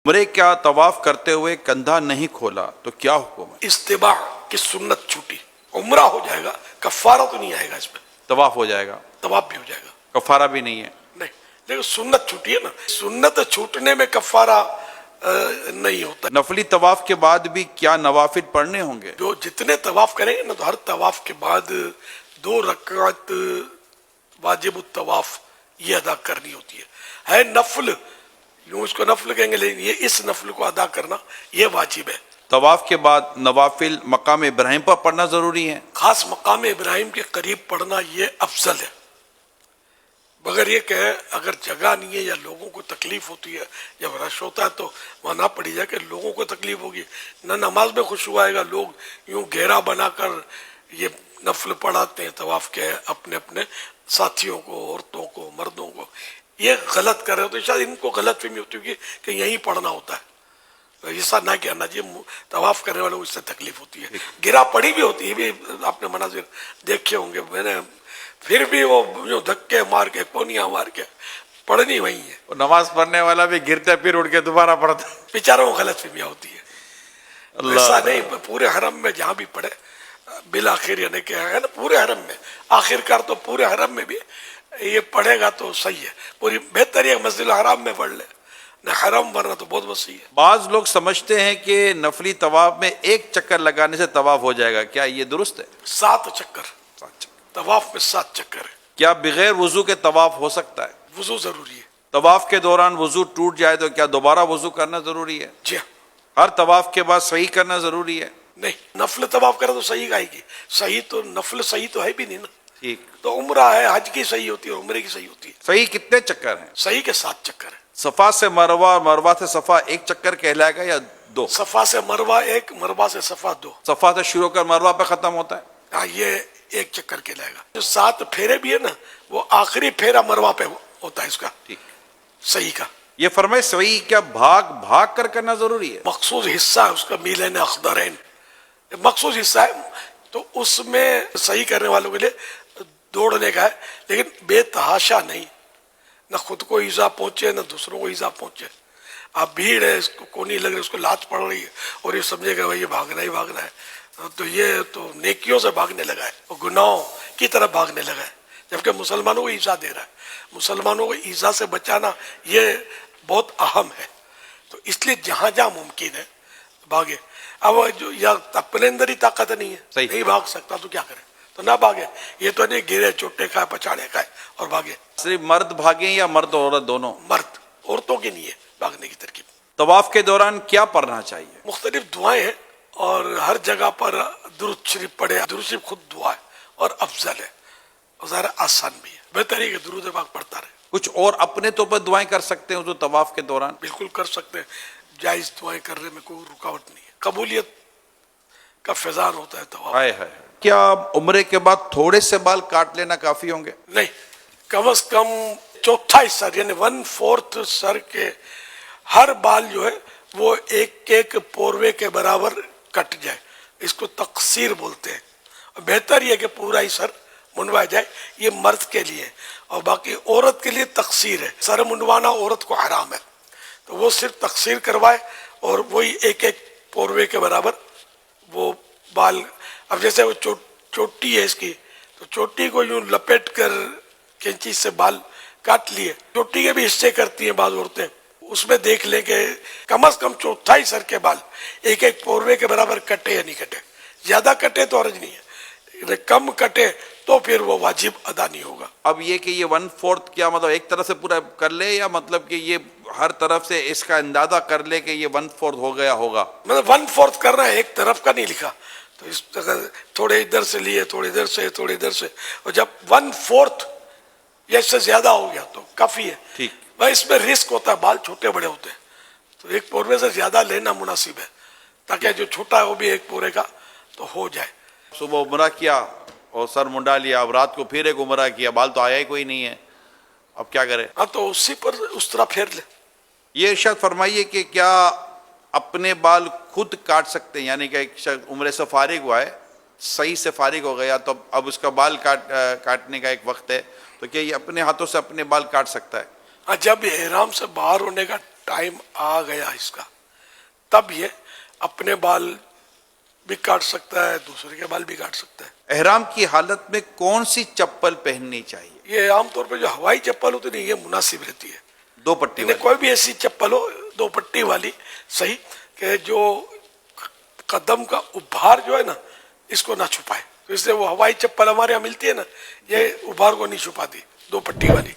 عمرے کا طواف کرتے ہوئے کندھا نہیں کھولا تو کیا حکم ہے؟ استباع کی سنت چھوٹی، عمرہ ہو جائے گا، کفارہ تو نہیں آئے گا اس میں، طواف ہو جائے گا، طواف بھی ہو جائے گا، کفارہ بھی نہیں ہے۔ نہیں، لیکن سنت چھوٹی ہے نا، سنت چھوٹنے میں کفارہ نہیں ہوتا۔ نفلی طواف کے بعد بھی کیا نوافل پڑھنے ہوں گے؟ جو جتنے طواف کریں گے نا تو ہر طواف کے بعد 2 رکعت واجب الطواف یہ ادا کرنی ہوتی ہے نفل، یوں اس کو نفل کہیں گے، لیکن یہ اس نفل کو ادا کرنا یہ واجب ہے۔ طواف کے بعد نوافل مقام ابراہیم پر پڑھنا ضروری ہے؟ خاص مقام ابراہیم کے قریب پڑھنا یہ افضل ہے، مگر یہ کہ اگر جگہ نہیں ہے یا لوگوں کو تکلیف ہوتی ہے، جب رش ہوتا ہے تو وہاں نہ پڑھی جائے کہ لوگوں کو تکلیف ہوگی، نہ نماز میں خشوع آئے گا، لوگ یوں گھیرا بنا کر یہ نفل پڑھاتے ہیں طواف کے اپنے اپنے ساتھیوں کو، عورتوں کو، مردوں کو، یہ غلط کر رہے ہوتے ہیں، شاید ان کو غلط فہمی ہوتی ہوگی کہ یہیں پڑھنا ہوتا ہے، ایسا نہ کہنا چاہیے، طواف کرنے والوں کو اس سے تکلیف ہوتی ہے، گرا پڑی بھی ہوتی ہے، بھی آپ نے مناظر دیکھے ہوں گے، میں نے پھر بھی وہ جو دھکے مار کے کونیاں مار کے پڑھنی وہی ہے، نماز پڑھنے والا بھی گرتے پھر اٹھ کے دوبارہ پڑھتا ہے۔ بیچاروں کو غلط فہمیاں ہوتی ہے، ایسا اللہ، نہیں، پورے حرم میں جہاں بھی پڑھے بالآخر، یعنی کہ ہے نا پورے حرم میں، آخر کار تو پورے حرم میں بھی یہ پڑھے گا تو صحیح ہے، پوری بہتر ہے مسجد الحرام میں پڑھ لے نہ، حرم ورنہ تو بہت وسیع ہے۔ بعض لوگ سمجھتے ہیں کہ نفلی طواف میں ایک چکر لگانے سے طواف ہو جائے گا، کیا یہ درست ہے؟ 7 چکر، طواف میں 7 چکر ہے، کیا بغیر وضو کے طواف ہو سکتا ہے؟ وضو ضروری ہے، طواف کے دوران وضو ٹوٹ جائے تو کیا دوبارہ وضو کرنا ضروری ہے؟ جی ہاں، ہر طواف کے بعد صحیح کرنا ضروری ہے؟ نہیں، نفل طواف کرے تو صحیح آئے گی، صحیح تو نفل صحیح تو ہے بھی نہیں نا، ٹھیک، تو عمرہ ہے، حج کی صحیح ہوتی ہے، عمرے کی صحیح ہوتی ہے، صحیح کتنے چکر ہیں؟ صحیح کے 7 چکر ہے، صفا سے مروہ اور مروہ سے صفا ایک چکر کہلائے گا یا 2؟ صفا سے مروہ 1، مروہ سے صفا 2، صفا سے شروع کر مروہ پہ ختم ہوتا ہے؟ ہاں یہ 1 چکر کہلائے گا۔ جو 7 پھیرے بھی ہے نا، وہ آخری پھیرا مروہ پہ ہوتا ہے اس کا، ٹھیک، صحیح کا، یہ فرمائے صحیح کیا بھاگ کر کرنا ضروری ہے؟ مخصوص حصہ ہے اس کا، میلین اخضرین، مخصوص حصہ ہے، تو اس میں صحیح کرنے والوں کے لیے دوڑنے کا ہے، لیکن بے تحاشا نہیں، نہ خود کو ایذا پہنچے نہ دوسروں کو ایذا پہنچے۔ اب بھیڑ ہے، اس کو کونی لگ رہی ہے، اس کو لات پڑ رہی ہے اور یہ سمجھے گا بھائی یہ بھاگنا ہی بھاگنا ہے، تو یہ تو نیکیوں سے بھاگنے لگا ہے، اور گناہوں کی طرف بھاگنے لگا ہے، جبکہ مسلمانوں کو ایذا دے رہا ہے۔ مسلمانوں کو ایذا سے بچانا یہ بہت اہم ہے، تو اس لیے جہاں جہاں ممکن ہے بھاگے۔ اب جو یا اپنے اندر ہی طاقت نہیں ہے، صحیح، نہیں بھاگ سکتا تو کیا کرے، تو نہ بھاگے، یہ تو نہیں گرے چوٹے کھائے پچاڑے کھائے اور بھاگے۔ صرف مرد بھاگیں یا مرد اور عورت دونوں؟ مرد، عورتوں کے لیے بھاگنے کی ترکیب۔ طواف کے دوران کیا پڑھنا چاہیے؟ مختلف دعائیں ہیں اور ہر جگہ پر درود شریف پڑھے، درود شریف خود دعا ہے اور افضل ہے اور ظاہر آسان بھی ہے، بہتر ہے کہ درود پاک پڑھتا رہے۔ کچھ اور اپنے طور پر دعائیں کر سکتے ہیں جو طواف کے دوران؟ بالکل کر سکتے ہیں، جائز دعائیں کرنے میں کوئی رکاوٹ نہیں ہے، قبولیت کا فیضان ہوتا ہے طواف۔ ہائے ہائے، کیا عمرے کے بعد تھوڑے سے بال کاٹ لینا کافی ہوں گے؟ نہیں، کم از کم چوتھا حصہ یعنی 1/4 سر کے ہر بال جو ہے وہ ایک پوروے کے برابر کٹ جائے، اس کو تقصیر بولتے ہیں۔ بہتر یہ کہ پورا ہی سر منڈوایا جائے، یہ مرد کے لیے، اور باقی عورت کے لیے تقصیر ہے، سر منڈوانا عورت کو حرام ہے، تو وہ صرف تقصیر کروائے اور وہی ایک پوروے کے برابر وہ بال۔ اب جیسے وہ چوٹی ہے اس کی، تو چوٹی کو یوں لپیٹ کر کینچی سے بال کاٹ لیے، چوٹی کے بھی حصے کرتی ہیں بعض عورتیں، اس میں دیکھ لیں کہ کم از کم چوتھائی سر کے بال ایک پوروے کے برابر کٹے یا نہیں کٹے، زیادہ کٹے تو حرج نہیں ہے، کم کٹے تو پھر وہ واجب ادا نہیں ہوگا۔ اب یہ کہ یہ 1/4 کیا مطلب ایک طرف سے پورا کر لے، یا مطلب کہ یہ ہر طرف سے اس کا اندازہ کر لے کہ یہ 1/4 ہو گیا ہوگا؟ مطلب 1/4 کرنا ہے، ایک طرف کا نہیں لکھا، تو اس طرح تھوڑے ادھر سے لیے، تھوڑے ادھر سے، تھوڑے ادھر سے، اور جب 1/4 یا اس سے زیادہ ہو گیا تو کافی ہے۔ ٹھیک، بھائی اس میں رسک ہوتا ہے، بال چھوٹے بڑے ہوتے ہیں، تو ایک پوروے سے زیادہ لینا مناسب ہے، تاکہ جو چھوٹا ہے وہ بھی ایک پورے کا تو ہو جائے۔ صبح عمرہ کیا اور سر منڈا لیا، اب رات کو پھر ایک عمرہ کیا، بال تو آیا ہی کوئی نہیں ہے، اب کیا کرے؟ ہاں تو اسی پر اس طرح پھیر لے۔ یہ ارشاد فرمائیے کہ کیا اپنے بال خود کاٹ سکتے ہیں؟ یعنی کہ ایک شخص عمرے سے فارغ ہوا ہے، صحیح سے فارغ ہو گیا، تو اب اس کا بال کاٹنے کا ایک وقت ہے، تو کیا یہ اپنے ہاتھوں سے اپنے بال کاٹ سکتا ہے؟ ہاں، جب احرام سے باہر ہونے کا ٹائم آ گیا اس کا تب یہ اپنے بال بھی کاٹ سکتا ہے, دوسرے کے بال بھی کاٹ سکتا ہے. احرام کی حالت میں کون سی چپل پہننی چاہیے؟ یہ عام طور پہ جو ہوائی چپل ہوتی ہے یہ مناسب رہتی ہے. دو پٹی یعنی والی. کوئی بھی ایسی چپل ہو دو پٹی والی صحیح, کہ جو قدم کا ابھار جو ہے نا اس کو نہ چھپائے. تو اس لیے وہ ہوائی چپل ہمارے یہاں ملتی ہے نا, یہ ابھار کو نہیں چھپاتی, دو پٹی والی.